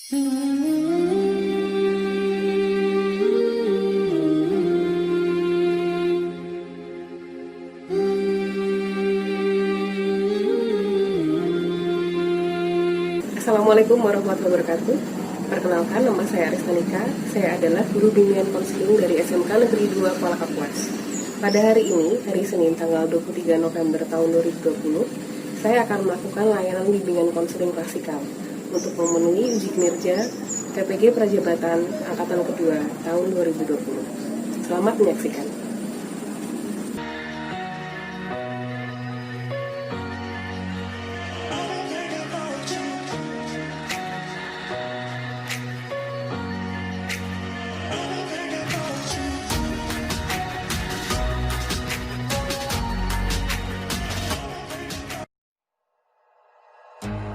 Assalamualaikum warahmatullahi wabarakatuh. Perkenalkan, nama saya Aristanika. Saya adalah guru bimbingan konseling dari SMK Negeri 2 Kuala Kapuas. Pada hari ini, hari Senin tanggal 23 November tahun 2020, saya akan melakukan layanan bimbingan konseling klasikal untuk memenuhi uji kinerja TPG Prajabatan Angkatan Kedua tahun 2020. Selamat menyaksikan.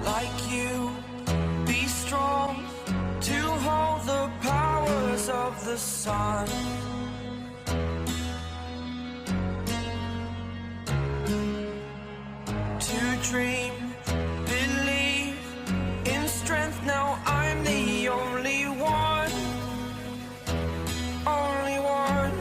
Like you, be strong to hold the powers of the sun. To dream, believe in strength. Now I'm the only one, only one.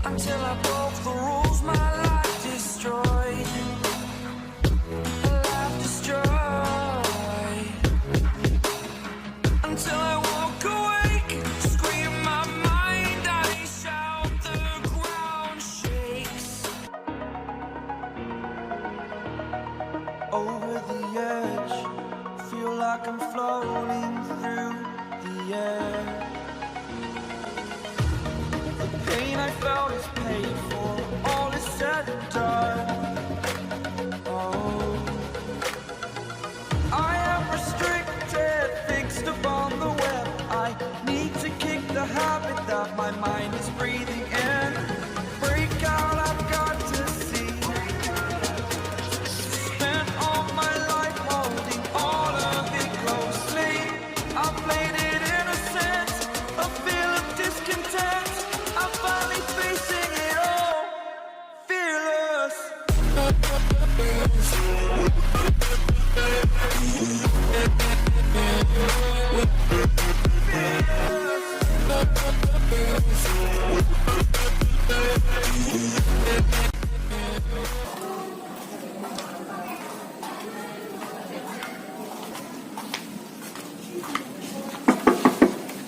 Until I broke the rules, my life destroyed. Life destroyed. Until I walk awake, scream my mind, I shout, the ground shakes. Over the edge, feel like I'm floating through the air. Pain I felt is paid for, all is said and done. Oh, I am restricted, fixed upon the web. I need to kick the habit that my mind is breathing in. Break out, I've got to see. Spent all my life holding all of it closely. I played it innocent, a feel of discontent. I'm finally facing it all, fearless.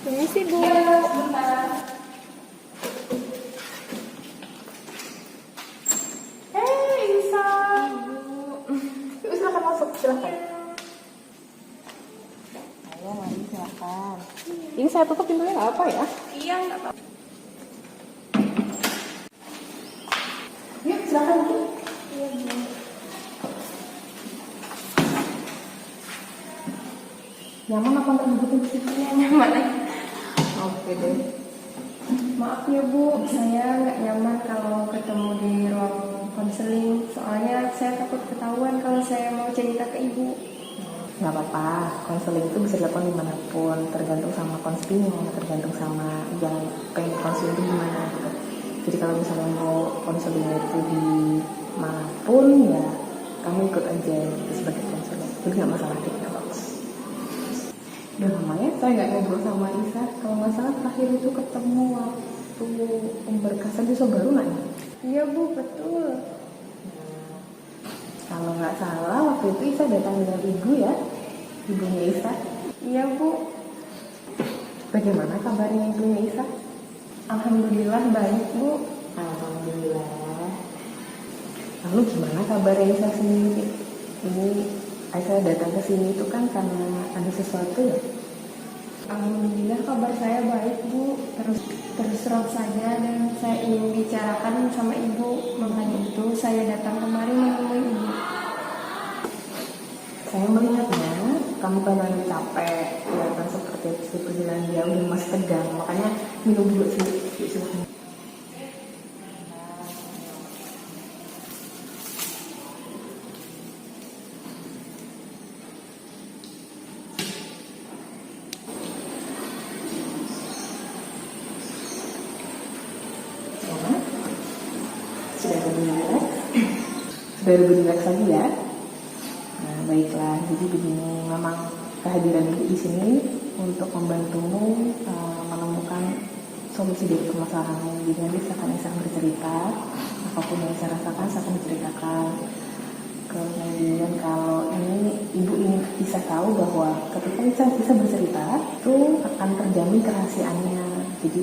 Ini sih Bu. Isa. Silakan masuk, silakan. Ayo, mari silakan. Ini saya tutup pintunya nggak apa ya? Iya, nggak apa. Yuk, silakan Bu. Iya, Bu. Nyaman apa nggak dibutuhin di sini? Nyaman aja. Oke deh. Maaf ya Bu, saya nggak nyaman kalau ketemu di ruang konseling. Soalnya saya takut ketahuan kalau saya mau cerita ke Ibu. Nggak apa-apa, konseling itu bisa dilakukan dimanapun, tergantung sama konselingnya, tergantung sama yang pengen konseling itu gimana gitu. Jadi kalau misalnya mau konselingnya itu di manapun, ya kamu ikut aja gitu sebagai konseling. Jadi nggak masalah gitu, nggak apa-apa. Udah lama ya saya nggak ngobrol sama Isa. Kalau nggak salah terakhir itu ketemu waktu pemberkasan siswa baru nggak ya? Iya Bu, betul. Kalau nggak salah waktu itu Isa datang dengan ibu ya, ibunya Isa. Iya Bu. Bagaimana kabarnya ibunya Isa? Alhamdulillah baik Bu. Alhamdulillah. Lalu gimana kabarnya Isa sendiri? Ini Aisyah datang ke sini itu kan karena ada sesuatu ya? Alhamdulillah kabar saya baik Bu. Terus terang saja dan saya ingin bicarakan sama Ibu. Makanya itu saya datang kemari menemui Ibu. Saya melihatnya kamu kan lagi capek, kelihatan seperti perjalanan jauh dan masih tegang. Makanya minum dulu sih. Sudah lebih rileks? Sudah lebih rileks lagi ya? Nah, baiklah. Jadi begini, memang kehadiran Ibu di sini untuk membantumu menemukan solusi dari permasalahanmu. Jadi nanti saya akan bercerita, apapun yang saya rasakan, saya akan menceritakan. Kemudian kalau ini Ibu ingin bisa tahu bahwa ketika bisa bercerita, itu akan terjamin kerahasiaannya. Jadi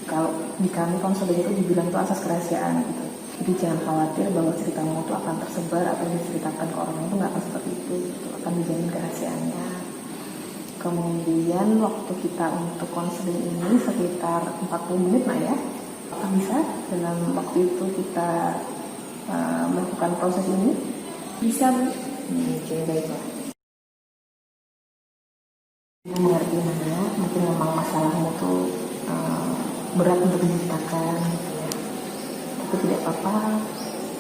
kalau di kami konseling itu dibilang itu asas kerahasiaan gitu. Jadi jangan khawatir bahwa ceritamu itu akan tersebar atau diceritakan ke orang itu, nggak akan seperti itu akan dijamin kerahasiaannya. Kemudian waktu kita untuk konseling ini sekitar 40 menit lah ya. Apakah bisa dalam waktu itu kita melakukan proses ini? Bisa, Bu. Oke, baiklah. Ibu mengerti Nana, mungkin memang masalahmu tuh berat untuk diceritakan gitu ya. Tapi tidak apa-apa,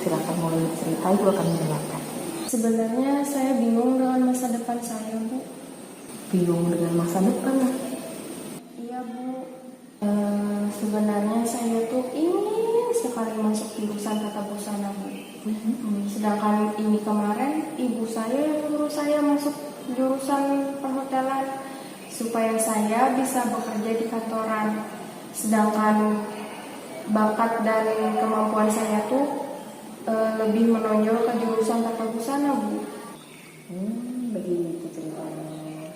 silakan mulai cerita, Ibu akan mendengarkan. Sebenarnya saya bingung dengan masa depan saya, Bu. Bingung dengan masa depan? Iya, Bu. Sebenarnya saya tuh ingin sekali masuk jurusan tata busana, Bu. Sedangkan ini kemarin ibu saya yang menyuruh saya masuk jurusan perhotelan supaya saya bisa bekerja di kantoran. Sedangkan bakat dan kemampuan saya tuh lebih menonjol ke jurusan tata busana, Bu. Begitu ceritanya.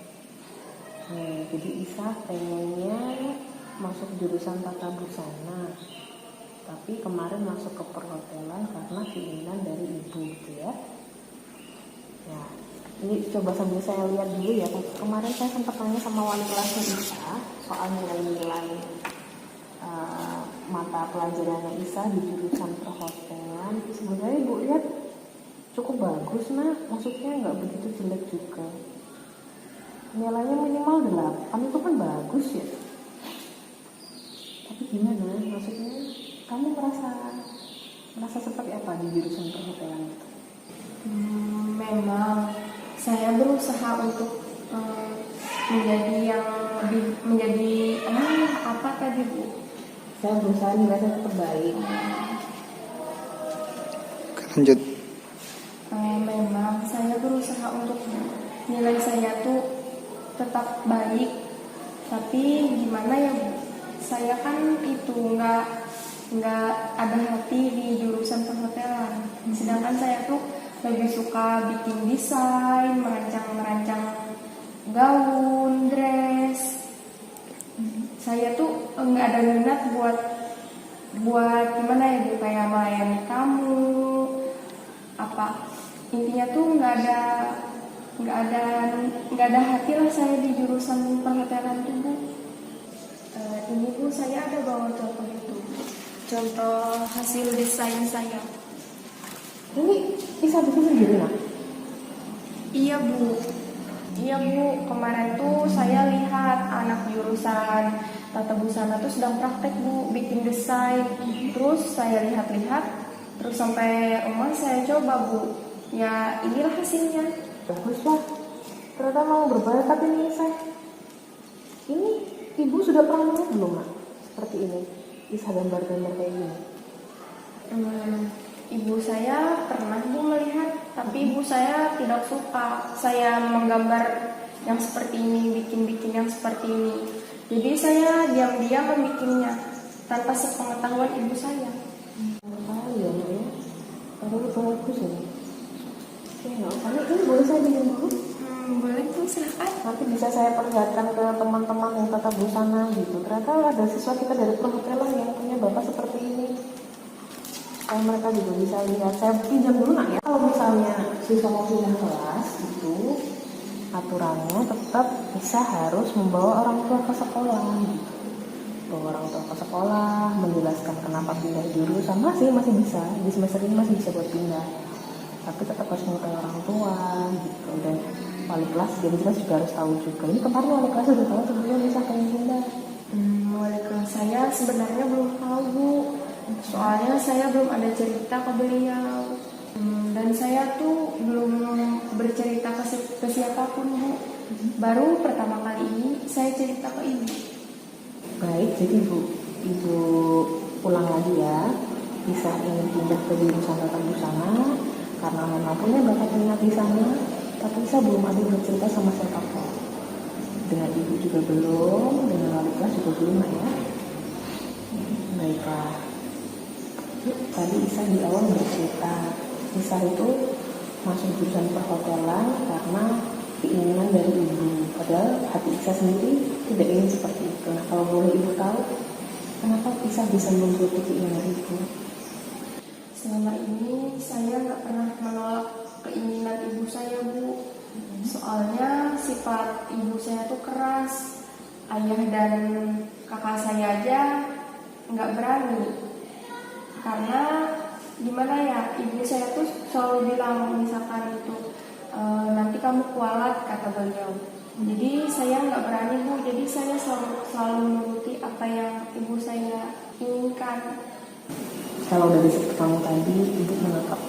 Jadi Isa pengennya masuk jurusan tata busana, tapi kemarin masuk ke perhotelan karena keinginan dari ibu gitu ya. Ya, ini coba sambil saya lihat dulu ya. Kemarin saya sempat tanya sama wali kelasnya Isa soal nilai-nilai mata pelajarannya Isa di jurusan perhotelan. Sebenarnya ibu lihat cukup bagus, nah maksudnya nggak begitu jelek juga. Nilainya minimal 8, itu kan bagus ya. Tapi gimana? Maksudnya kamu merasa seperti apa di jurusan perhotelan itu? Memang saya berusaha untuk menjadi yang lebih apa tadi, Bu? Saya berusaha nilai saya tetap baik. Lanjut. Memang saya berusaha untuk nilai saya tuh tetap baik, tapi gimana ya, Bu? Saya kan itu nggak ada hati di jurusan perhotelan. Sedangkan saya tuh lebih suka bikin desain, merancang gaun, dress. Saya tuh nggak ada minat buat gimana ya, Bu, kayak melayani tamu apa. Intinya tuh nggak ada hati lah saya di jurusan perhotelan tuh, Bu. Ini, Bu, saya ada bawa contoh itu. Contoh hasil desain saya. Ini bisa bikin sendiri lah? Iya, Bu. Kemarin tuh saya lihat anak jurusan tata busana tuh sedang praktek, Bu, bikin desain. Terus saya lihat-lihat, terus sampai rumah saya coba, Bu. Ya, inilah hasilnya. Bagus lah. Ternyata mau berbakat ini saya. Ini ibu sudah pernah lihat belum, Mak? Seperti ini. Bisa gambar-gambar kayak gini. Ibu saya pernah, Bu, melihat, tapi ibu saya tidak suka saya menggambar yang seperti ini, bikin yang seperti ini. Jadi saya diam-diam membikinnya tanpa sepengetahuan ibu saya. Iya, ya. Padahal bagus ini. Oke, nggak apa. Ini boleh saya bikin dulu? Boleh, Bu, silakan. Nanti bisa saya perlihatkan ke teman-teman yang tata busana gitu. Ternyata ada siswa kita dari perhotelan yang punya bapak seperti ini. Supaya mereka juga bisa lihat. Saya pinjam dulu, Nak, ya. Kalau misalnya siswa mau pindah kelas itu aturannya tetap bisa harus membawa orang tua ke sekolah gitu. Bawa orang tua ke sekolah, menjelaskan kenapa pindah jurusan, masih bisa. Di semester ini masih bisa buat pindah. Tapi tetap harus mengetahui orang tua gitu. Dan wali kelas jadi jelas juga harus tahu juga. Ini kemarin wali kelas sudah tahu sebelum bisa pengen pindah. Wali kelas saya sebenarnya belum tahu, Bu. Soalnya saya belum ada cerita ke beliau. Dan saya tuh belum bercerita ke siapapun, Bu. Baru pertama kali ini saya cerita ke ibu. Baik, jadi ibu ulang lagi ya. Isa ingin pindah ke jurusan tata busana karena memang punya bakat minat di sana, tapi Isa belum ada bercerita sama siapapun. Dengan ibu juga belum, dengan wali kelas juga belum lah ya. Baiklah. Tadi Isa di awal bercerita, Isa itu masuk jurusan perhotelan karena keinginan dari ibu. Padahal hati Isa sendiri tidak ingin seperti itu. Nah, kalau boleh ibu tahu, kenapa Isa bisa mengikuti keinginan ibu? Selama ini saya nggak pernah menolak keinginan ibu saya, Bu. Soalnya sifat ibu saya tuh keras. Ayah dan kakak saya aja nggak berani. Karena gimana ya, ibu saya tuh selalu bilang misalkan itu nanti kamu kualat, kata beliau. Jadi saya nggak berani, Bu. Jadi saya selalu menuruti apa yang ibu saya inginkan. Kalau dari seperti kamu tadi, ibu menangkap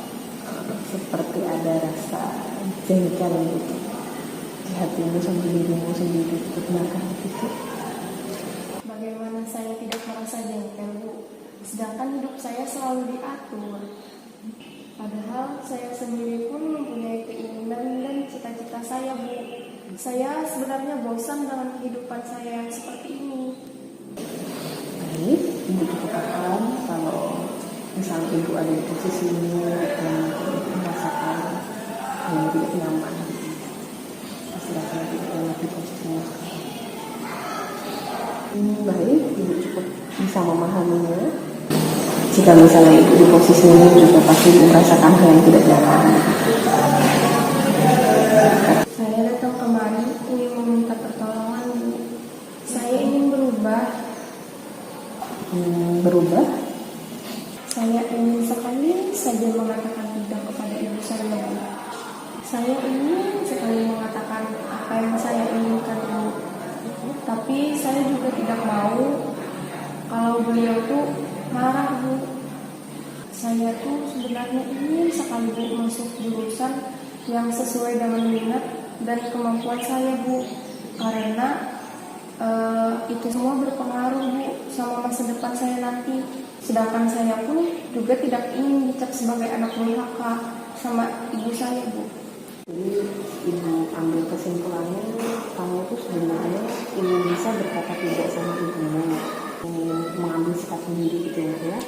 seperti ada rasa jengkel gitu di hatimu sama dirimu sendiri. Benarkah begitu? Bagaimana saya tidak merasa jengkel, Bu? Sedangkan hidup saya selalu diatur. Padahal saya sendiri pun mempunyai keinginan dan cita-cita saya, Bu. Saya sebenarnya bosan dengan kehidupan saya yang seperti ini. Baik, ibu cukup paham kalau misalnya ibu ada di posisi ini dan ibu merasakan yang tidak nyaman, pasti rasanya tidak enak di posisinya sekarang. Baik, ibu cukup bisa memahaminya. Jika misalnya ibu di posisi ini juga pasti ibu merasakan hal yang tidak nyaman. Saya datang kemari ingin meminta pertolongan, Bu. Saya ingin berubah. Berubah? Saya ingin sekali saja mengatakan tidak kepada ibu saya, Bu. Saya ingin sekali mengatakan apa yang saya inginkan, Bu. Tapi saya juga tidak mau kalau beliau tuh marah, Bu. Saya tuh sebenarnya ingin sekali, Bu, masuk jurusan yang sesuai dengan minat dan kemampuan saya, Bu. Karena itu semua berpengaruh, Bu, sama masa depan saya nanti. Sedangkan saya pun juga tidak ingin dicap sebagai anak durhaka sama ibu saya, Bu. Jadi ibu ambil kesimpulannya, kamu tuh sebenarnya ingin bisa berkata tidak sama ibumu, ingin mengambil sikap sendiri gitu ya.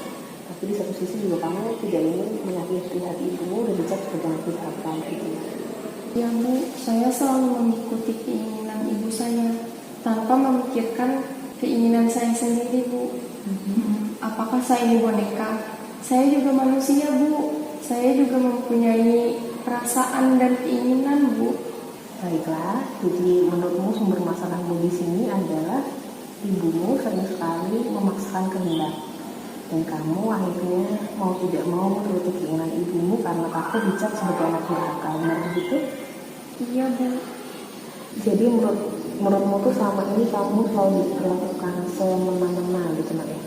Tapi di satu sisi juga kamu tidak ingin menyakiti hati ibumu dan dicap sebagai anak durhaka gitu. Ya, Bu, saya selalu mengikuti keinginan ibu saya tanpa memikirkan keinginan saya sendiri, Bu. Apakah saya ini boneka? Saya juga manusia, Bu. Saya juga mempunyai perasaan dan keinginan, Bu. Baiklah, jadi menurutmu sumber masalahmu di sini adalah ibumu sering sekali memaksakan kehendak, dan kamu akhirnya mau tidak mau menuruti keinginan ibumu karena takut dicap sebagai anak durhaka. Benar begitu? Iya, Bu. Jadi menurutmu tuh selama ini kamu selalu diperlakukan semena-mena gitu nak ya?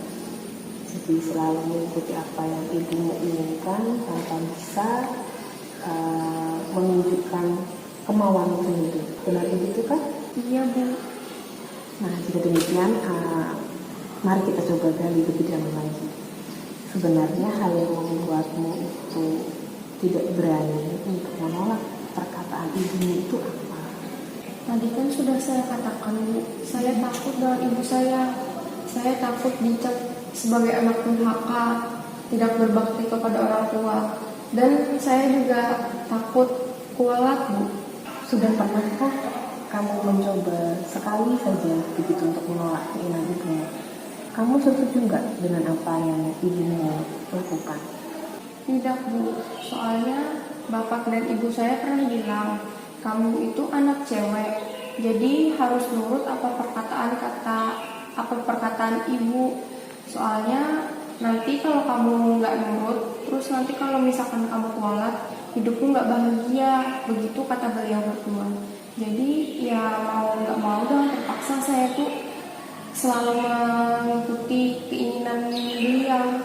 Jadi selalu mengikuti apa yang ibumu inginkan tanpa bisa menunjukkan kemauanmu sendiri. Benar begitu kan? Iya, Bu. Nah, jika demikian, mari kita coba gali lebih dalam lagi. Sebenarnya hal yang membuatmu itu tidak berani untuk menolak perkataan ibumu itu apa? Tadi kan sudah saya katakan, Bu. Saya takut dengan ibu saya. Saya takut dicap sebagai anak durhaka, tidak berbakti kepada orang tua. Dan saya juga takut kualat, Bu. Sudah pernahkah kamu mencoba sekali saja begitu untuk menolak keinginan ibumu? Kamu setuju nggak dengan apa yang ibumu lakukan? Tidak, Bu. Soalnya bapak dan ibu saya pernah bilang, kamu itu anak cewek, jadi harus nurut apa perkataan ibu. Soalnya nanti kalau kamu nggak nurut, terus nanti kalau misalkan kamu kualat, hidupmu nggak bahagia. Begitu kata beliau berdua. Jadi ya mau nggak mau dengan terpaksa saya tuh selalu mengikuti keinginan beliau.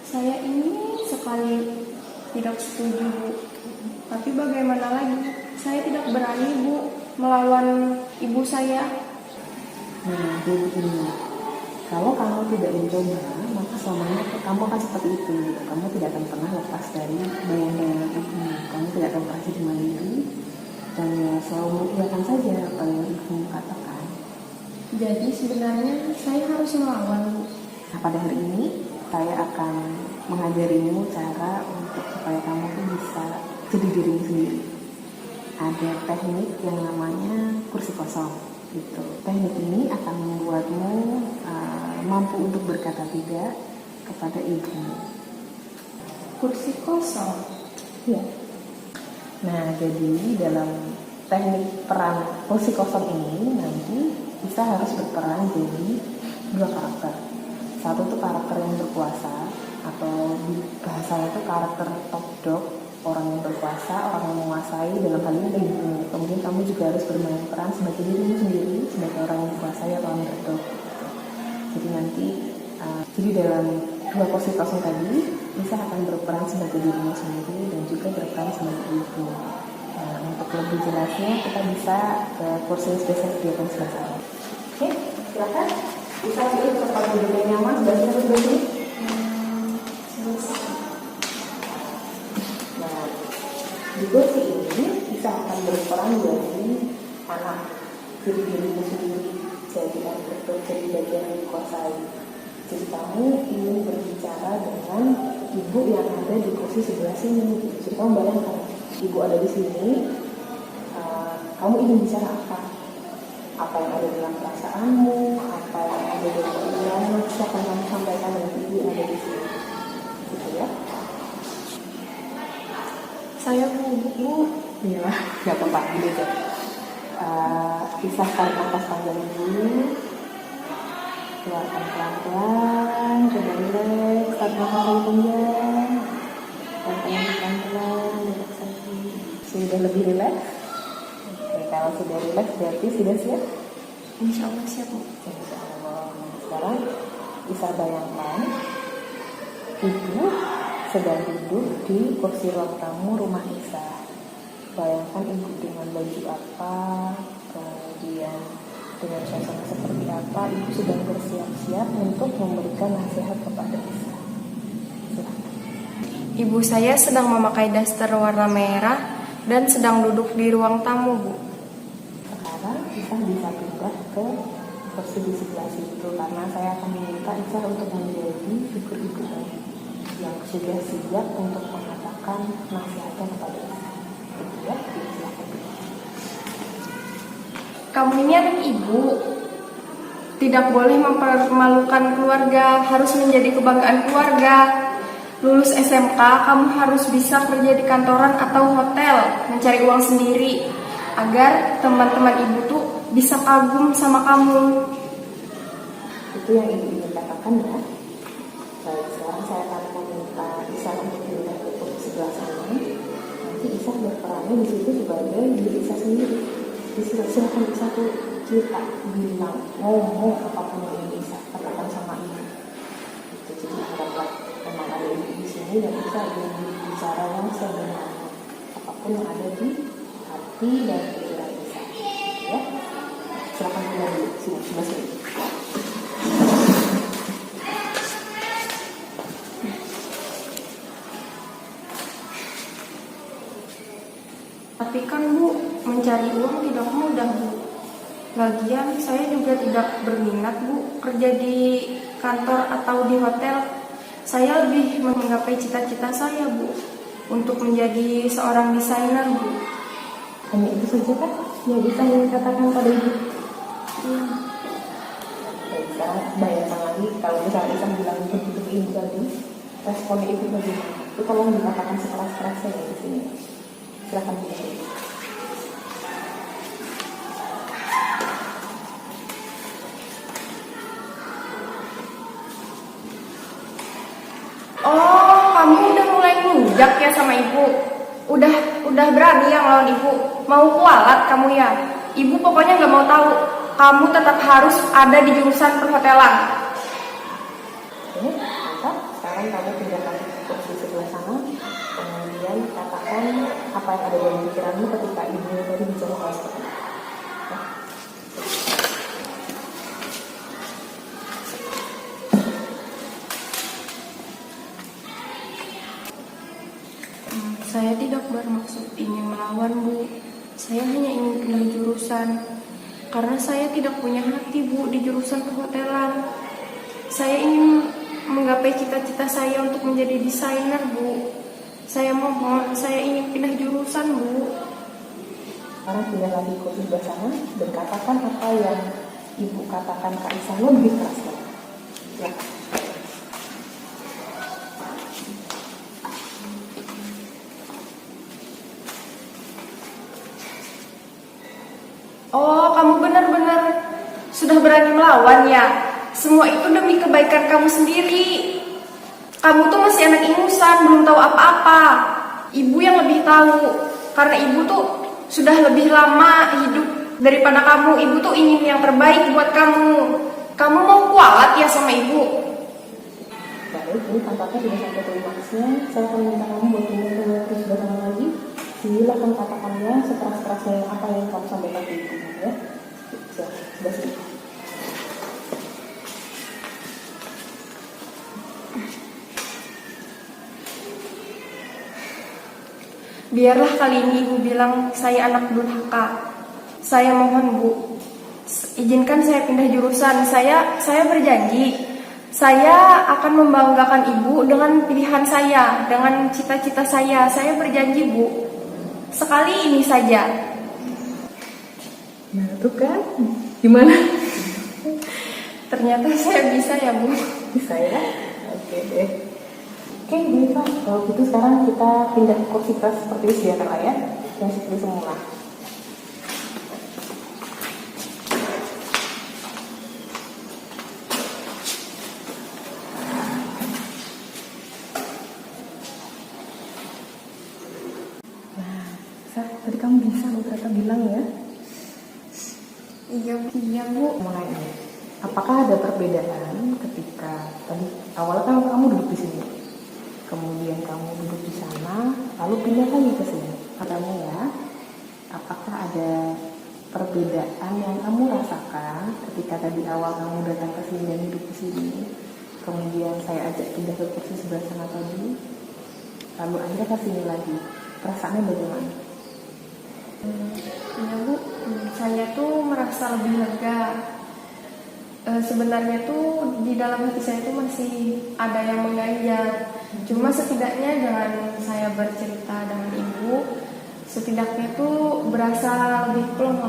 Saya ingin sekali tidak setuju, Bu. Tapi bagaimana lagi? Saya tidak berani, Bu, melawan ibu saya. Nah, begini. Kalau kamu tidak mencoba, maka selamanya kamu akan seperti itu gitu. Kamu tidak akan pernah lepas dari bayang-bayang ibu. Kamu tidak akan pernah jadi mandiri dan ya selalu mengiyakan saja apa yang ibu katakan. Jadi sebenarnya saya harus melawan, Bu. Nah, pada hari ini saya akan mengajarimu cara untuk supaya kamu tuh bisa jadi dirimu sendiri. Ada teknik yang namanya kursi kosong gitu. Teknik ini akan membuatmu mampu untuk berkata tidak kepada ibu. Kursi kosong. Ya. Nah, jadi dalam teknik peran kursi kosong ini nanti kita harus berperan jadi dua karakter. Satu tuh karakter yang berkuasa, atau di bahasanya itu karakter top dog, orang yang berkuasa, orang yang menguasai. Dalam hal ini ibu. Kemudian kamu juga harus bermain peran sebagai dirimu sendiri, sebagai orang yang menguasai atau underdog. Jadi nanti jadi dalam dua kursi kosong tadi bisa akan berperan sebagai dirimu sendiri dan juga berperan sebagai ibu. Nah, untuk lebih jelasnya kita bisa ke kursi spesial kegiatan sebelah sana. Oke, silakan. Bisa pilih tempat duduk yang nyaman, sebelah sini atau sebelah sini. Nah, di kursi ini bisa akan berperan jadi anak, jadi dirimu sendiri, jadi underdog, jadi bagian yang dikuasai. Jadi kamu ingin berbicara dengan ibu yang ada di kursi sebelah sini. Jadi kamu bayangkan, ibu ada di sini, kamu ingin bicara apa? Apa yang ada dalam perasaanmu, apa yang ada dalam pikiranmu, siapa yang kamu sampaikan dengan ibu yang ada di sini. Gitu ya. Saya Bu. Iya, nggak apa-apa, gini aja. Pisahkan nafas panjang dulu. Keluarkan pelan-pelan, coba relax, tarik nafas panjang. Dan pelan-pelan, relax lagi. Sudah lebih relax? Oke, kalau sudah relax berarti sudah siap? Insya Allah siap, Bu. Insya Allah. Sekarang bisa bayangkan ibu sedang duduk di kursi ruang tamu rumah Isa. Bayangkan ibu dengan baju apa, kemudian dengan suasana seperti apa, ibu sedang bersiap-siap untuk memberikan nasihat kepada Isa. Ibu saya sedang memakai daster warna merah dan sedang duduk di ruang tamu, Bu. Sekarang Isa bisa pindah ke kursi di sebelah situ karena saya akan meminta Isa untuk menjadi figur ibu yang sudah siap untuk mengatakan nasihatnya kepada Isa. Ya, silakan. Kamu ini anak ibu, tidak boleh mempermalukan keluarga, harus menjadi kebanggaan keluarga. Lulus SMK, kamu harus bisa kerja di kantoran atau hotel, mencari uang sendiri, agar teman-teman ibu tuh bisa kagum sama kamu. Itu yang ibu ingin katakan ya. Baik, sekarang saya akan meminta Isa untuk pindah ke kursi sebelah sana. Nanti Isa berperannya di situ sebagai diri Isa sendiri. Silakan Isa tuh cerita, bilang, ngomong apapun yang ingin Isa katakan sama ibu. Jadi anggaplah memang ada ibu di sini dan Isa ingin bicara yang sebenarnya, apapun yang ada di hati dan pikiran Isa. Ya, silakan pindah dulu sini sebelah sini. Tapi kan Bu, mencari uang tidak mudah Bu. Lagian saya juga tidak berminat Bu kerja di kantor atau di hotel. Saya lebih menggapai cita-cita saya Bu, untuk menjadi seorang desainer Bu. Hanya itu saja kan yang bisa dikatakan pada ibu? Baik, sekarang bayangkan lagi kalau misalnya Isa bilang begitu ibu tadi, responnya ibu bagaimana? Itu tolong dikatakan sekeras-kerasnya ya di sini. Silakan Bu. Oh, kamu udah mulai ngelunjak ya sama ibu. Udah berani yang lawan ibu. Mau kualat kamu ya. Ibu pokoknya nggak mau tahu. Kamu tetap harus ada di jurusan perhotelan. Oke, mantap. Sekarang kamu pindahkan kursi sebelah sana. Kemudian katakan apa yang ada dalam pikiranmu ketika ibu tadi bicara hal seperti itu. Ya. Saya tidak bermaksud ingin melawan, Bu. Saya hanya ingin pindah jurusan. Karena saya tidak punya hati, Bu, di jurusan perhotelan. Saya ingin menggapai cita-cita saya untuk menjadi desainer, Bu. Saya mohon, saya ingin pindah jurusan, Bu. Sekarang pindah lagi ke sebelah sana dan katakan apa yang Ibu katakan Kak Isa lebih keras lagi. Ya. Oh, kamu benar-benar sudah berani melawan ya? Semua itu demi kebaikan kamu sendiri. Kamu tuh masih anak ingusan, belum tahu apa-apa. Ibu yang lebih tahu, karena ibu tuh sudah lebih lama hidup daripada kamu. Ibu tuh ingin yang terbaik buat kamu. Kamu mau kualat ya sama ibu? Baik, ini tampaknya sudah sampai klimaksnya. Saya akan minta kamu buat pindah ke sebelah sana lagi. Silakan katakannya sekeras-kerasnya apa yang kamu sampaikan ke ibu, ya. Sudah sini. Biarlah kali ini ibu bilang saya anak durhaka. Saya mohon, Bu, izinkan saya pindah jurusan. Saya berjanji saya akan membanggakan ibu dengan pilihan saya, dengan cita-cita saya. Saya berjanji, Bu. Sekali ini saja. Nah, tuh kan, gimana? Ternyata saya bisa ya, Bu. Bisa ya? Oke deh. Oke, gini Pak, kalau gitu sekarang kita pindah ke kursi kelas seperti sedia kan ya, yang seperti semula. Nah, tadi kamu bisa loh ternyata bilang ya. Iya, Bu. Mulai ini. Apakah ada perbedaan ketika tadi awalnya kan kamu duduk di sini, kemudian kamu duduk di sana, lalu pindah lagi ke sini? Katanya ya, apakah ada perbedaan yang kamu rasakan ketika tadi awal kamu datang ke sini dan duduk di sini, kemudian saya ajak pindah ke kursi sebelah sana tadi, lalu akhirnya ke sini lagi, perasaannya bagaimana? Iya, Bu. Saya tuh merasa lebih lega. Sebenarnya tuh di dalam hati saya tuh masih ada yang mengganjal. Cuma setidaknya dengan saya bercerita dengan ibu, setidaknya tuh berasa lebih plong,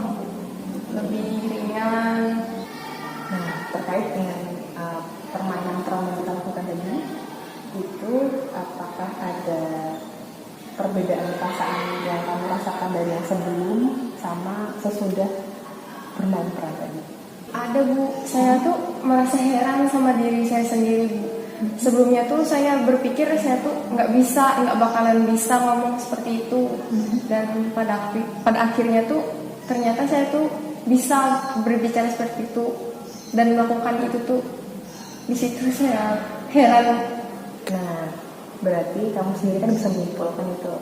lebih ringan. Nah, terkait dengan permainan trauma yang kita lakukan tadi, itu apakah ada perbedaan perasaan yang kamu rasakan dari yang sebelum sama sesudah bermain peran tadi? Ada, Bu. Saya tuh merasa heran sama diri saya sendiri, Bu. Sebelumnya tuh saya berpikir saya tuh nggak bakalan bisa ngomong seperti itu. Dan pada akhirnya tuh ternyata saya tuh bisa berbicara seperti itu dan melakukan itu tuh. Di situ saya heran. Nah, berarti kamu sendiri kan bisa menyimpulkan itu.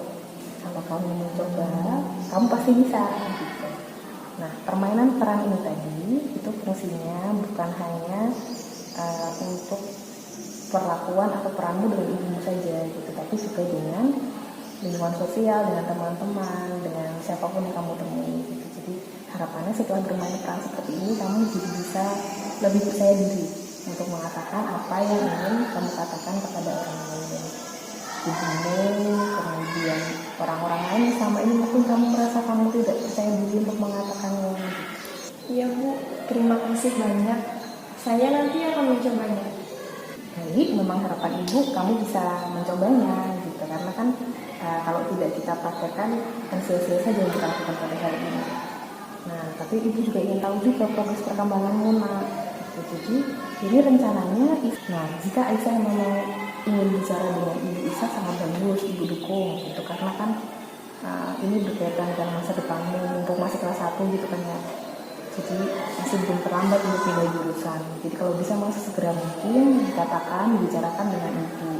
Kalau kamu mencoba, kamu pasti bisa. Gitu. Nah, permainan peran ini tadi itu fungsinya bukan hanya untuk perlakuan atau peranmu dengan ibumu saja, gitu, tapi juga dengan lingkungan sosial, dengan teman-teman, dengan siapapun yang kamu temui. Gitu. Jadi harapannya setelah bermain peran seperti ini, kamu jadi bisa lebih percaya diri untuk mengatakan apa yang ingin kamu katakan kepada orang lain. Ibumu, kemudian orang-orang lain sama ini mungkin kamu merasa kamu tidak percaya diri untuk mengatakannya. Iya, Bu. Terima kasih banyak. Saya nanti akan mencobanya. Baik, memang harapan ibu kamu bisa mencobanya gitu, karena kan kalau tidak kita praktekkan kan sia-sia saja yang kita lakukan pada hari ini. Nah, tapi ibu juga ingin tahu juga progres perkembanganmu, nak. Jadi ini rencananya, nah jika Aisyah memang ingin bicara dengan ibu Isa sangat bagus, ibu dukung gitu, karena kan ini berkaitan dengan masa depanmu untuk masih kelas 1 gitu kan ya. Jadi masih belum terlambat untuk pindah jurusan. Jadi kalau bisa masih segera mungkin dikatakan, dibicarakan dengan ibu.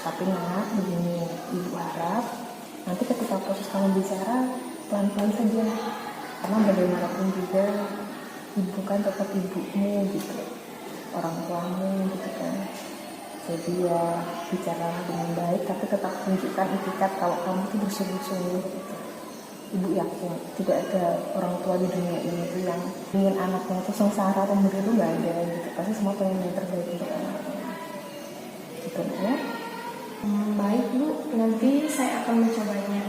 Tapi nak, begini, ibu harap nanti ketika proses kamu bicara pelan-pelan saja, karena bagaimanapun juga ibu kan tetap ibumu gitu, orang tuamu gitu kan. Jadi ya bicara dengan baik, tapi tetap tunjukkan etikat kalau kamu itu bersungguh-sungguh gitu. Ibu yakin tidak ada orang tua di dunia ini tuh yang ingin anaknya itu sengsara atau menderita, itu nggak ada gitu. Pasti semua pengen yang terbaik untuk anaknya. Gitu ya. Baik Bu, nanti saya akan mencobanya.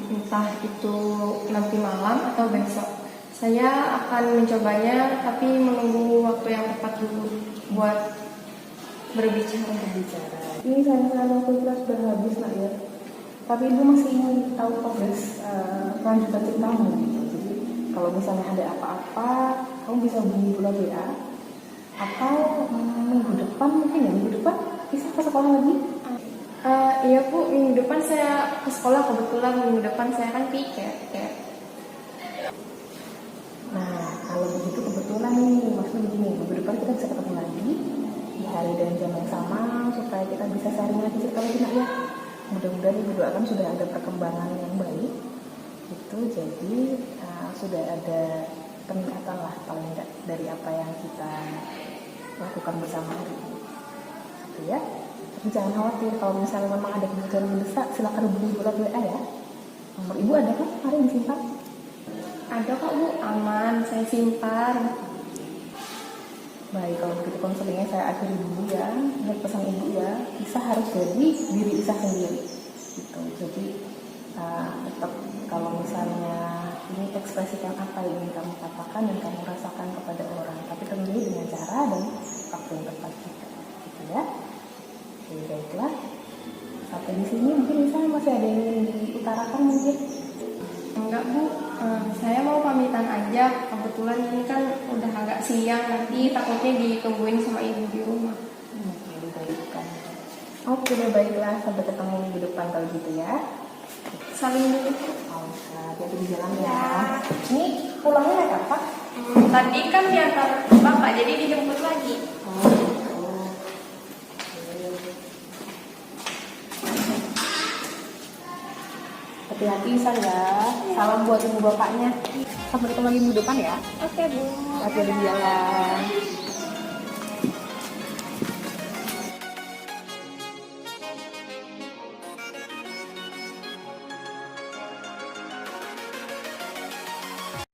Entah itu nanti malam atau besok. Saya akan mencobanya, tapi menunggu waktu yang tepat dulu buat berbicara. Ini sayang-sayang waktu kita sudah habis nak ya. Tapi ibu masih ingin tahu progres lanjutan ceritamu gitu. Jadi kalau misalnya ada apa-apa, kamu bisa hubungi ibu lagi ya. Atau minggu depan mungkin ya, minggu depan bisa ke sekolah lagi. Iya Bu, minggu depan saya ke sekolah, kebetulan minggu depan saya kan piket. Nah, kalau begitu kebetulan nih, maksudnya begini, minggu depan kita bisa ketemu lagi di hari dan jam yang sama supaya kita bisa sharing lagi cerita lagi nak ya. Mudah-mudahan ibu doakan sudah ada perkembangan yang baik. Itu jadi sudah ada peningkatan lah paling tidak dari apa yang kita lakukan bersama hari ini. Gitu ya. Tapi jangan khawatir kalau misalnya memang ada kebutuhan mendesak, silakan hubungi ibu lewat WA ya. Nomor ibu ada kan? Hari disimpan. Ada kok Bu, aman, saya simpan. Baik, kalau begitu konselingnya saya akhiri dulu ya. Ingat pesan ibu ya, Isa harus jadi diri Isa sendiri gitu. Jadi tetap kalau misalnya ini ekspresikan apa yang ingin kamu katakan dan kamu rasakan kepada orang, tapi tentunya dengan cara dan waktu yang tepat juga gitu ya. Oke, baiklah, sampai di sini mungkin Isa masih ada yang ingin diutarakan mungkin. Enggak Bu, saya mau pamitan aja. Kebetulan ini kan udah agak siang, nanti takutnya ditungguin sama ibu di rumah. Dibaikkan. Oke, baiklah, sampai ketemu minggu depan kalau gitu ya. Saling dulu. Hati-hati di jalan ya. Ini pulangnya naik apa? Tadi kan diantar bapak, jadi dijemput lagi. Hati-hati Isan ya. Salam buat ibu bapaknya. Sampai ketemu lagi minggu depan ya. Oke Bu. Hati-hati di jalan.